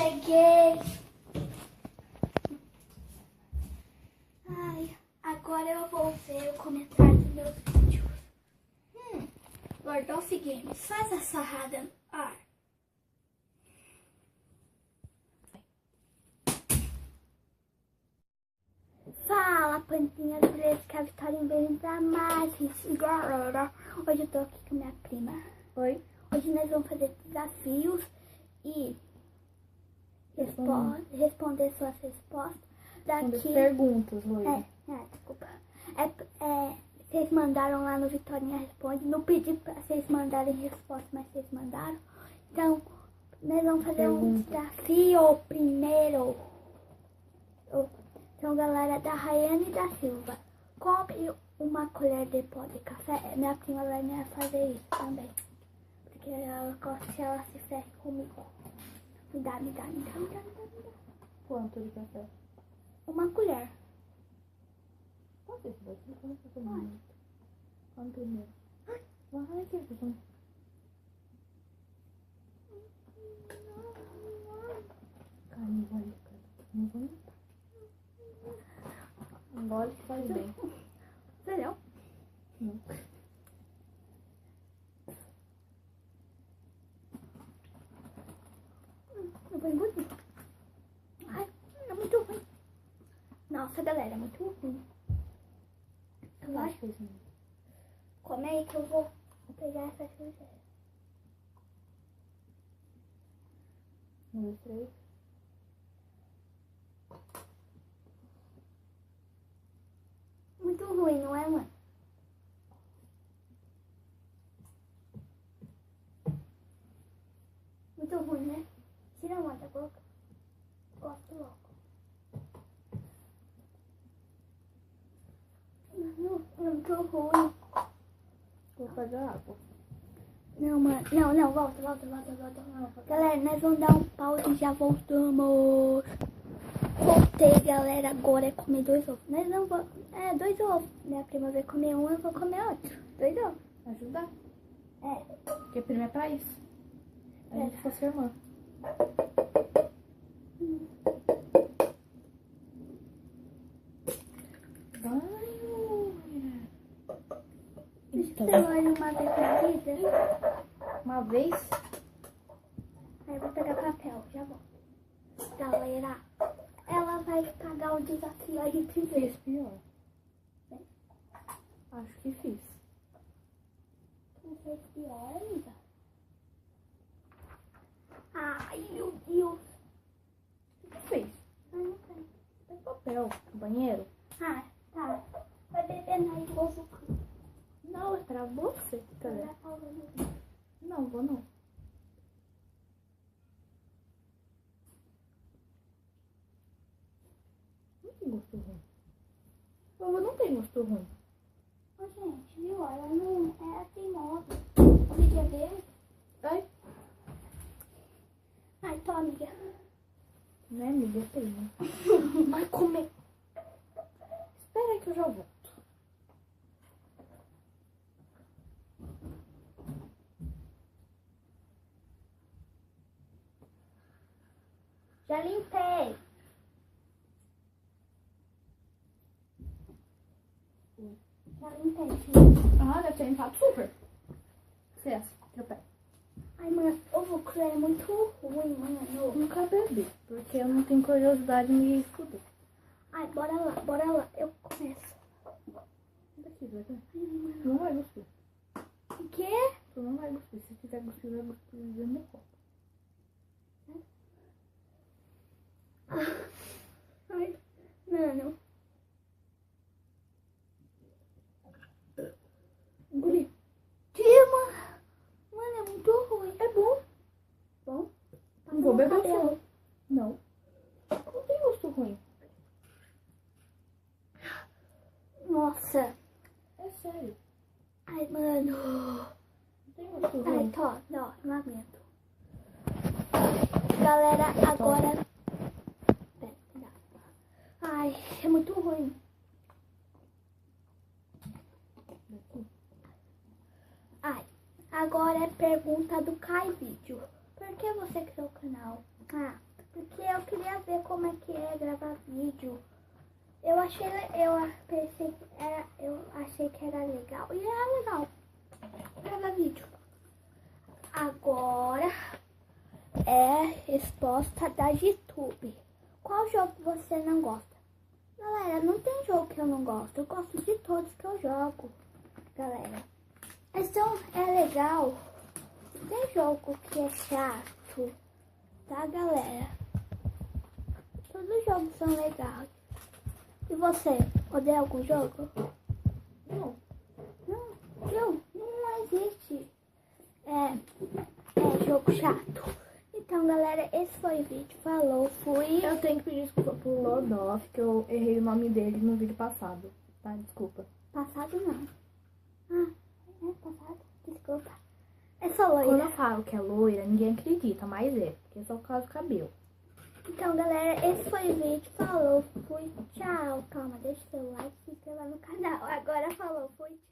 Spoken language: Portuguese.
Cheguei. Ai, agora eu vou ver o comentário dos meus vídeos. Lordolph Games, faz a sarrada no ar. Fala, plantinha fresca, a Vitória em vez da mais. Galera, hoje eu tô aqui com minha prima. Oi. Hoje nós vamos fazer desafios e responder suas respostas. Daqui... perguntas, Luiz. Desculpa. Vocês mandaram lá no Vitorinha Responde. Não pedi pra vocês mandarem resposta, mas vocês mandaram. Então, nós vamos fazer um desafio primeiro. Então, galera, da Rayane da Silva. Compre uma colher de pó de café. Minha prima vai me fazer isso também. Porque ela gosta que ela se ferre comigo. Me dá. Quanto de café? Uma colher. Pode ser, Quanto primeiro? Vai, que é. Carne mole, não vou limpar. Engole que faz bem. Entendeu? Não. Eu vou engolir. Ai, é muito ruim. Nossa, galera, é muito ruim. Eu acho que é isso. Come aí que eu vou pegar essa colher. 1, 2, 3. Muito ruim, não é, mãe? Muito ruim, né? Tira a mão da boca. Gosto logo. Muito ruim. Vou fazer água. Não, mano. Não, volta. Galera, nós vamos dar um pause e já voltamos. Voltei, galera. Agora é comer 2 ovos. Nós não vamos... 2 ovos. Minha prima vai comer um, eu vou comer outro. 2 ovos. Ajudar. Porque prima é pra isso. A gente fosse irmã. Você olha uma vez na vida? Uma vez? Aí eu vou pegar papel, já volto. Galera, ela vai pagar o desafio aí primeiro. Fiz pior. Acho que fiz. Não fez pior ainda. Ai, meu Deus. O que fez? Não sei. Tem papel no banheiro? Tá. Vai beber mais ovo. Não, é pra você. Cadê? Não, vou não. Não tem gosto ruim. Ovo não tem gosto ruim. Ô, gente, viu? Ela não é teimosa. Amiga dele. Ai, tô, amiga. Não é amiga, tem, né? Vai comer. Espera aí que eu já volto. Já limpei. Filho. Ah, deve ter limpado super. Licença, teu pé. Ai, mano, ovo cru é muito ruim, mano. Eu nunca bebi, porque eu não tenho curiosidade em estudar. Ai, bora lá. Eu começo. Daqui, vai ver. Não vai cuspir. O quê? Tu não vai cuspir. Se quiser cuspir, vai cuspir dentro do copo. Ai, mano. Engoli. Mano, é muito ruim. É bom. Bom? Não vou beber só. Não. Não tem gosto ruim. Nossa. É sério. Ai, mano. Não tem gosto Ai, ruim. não aguento. Galera, agora... Pera, cuidado. Ai, é muito ruim. Ai, agora é pergunta do Kai Vídeo. Por que você criou o canal? Porque eu queria ver como é que é gravar vídeo. Eu achei que era legal. E é legal gravar vídeo. Agora é resposta da YouTube. Qual jogo você não gosta? Galera, não tem jogo que eu não gosto. Eu gosto de todos que eu jogo, galera. Então, é legal. Tem jogo que é chato, tá, galera? Todos os jogos são legais. E você, odeia algum jogo? Não. Não existe. É jogo chato. Então, galera, esse foi o vídeo. Falou, fui. Eu tenho que pedir desculpa pro Lordoff, que eu errei o nome dele no vídeo passado. Tá? Desculpa. Passado não. É passado. Desculpa. É só loira. Quando eu falo que é loira, ninguém acredita, mas é. Porque é só por causa do cabelo. Então, galera, esse foi o vídeo. Falou, fui, tchau. Calma, deixa o seu like e se inscreva no canal. Agora falou, fui, tchau.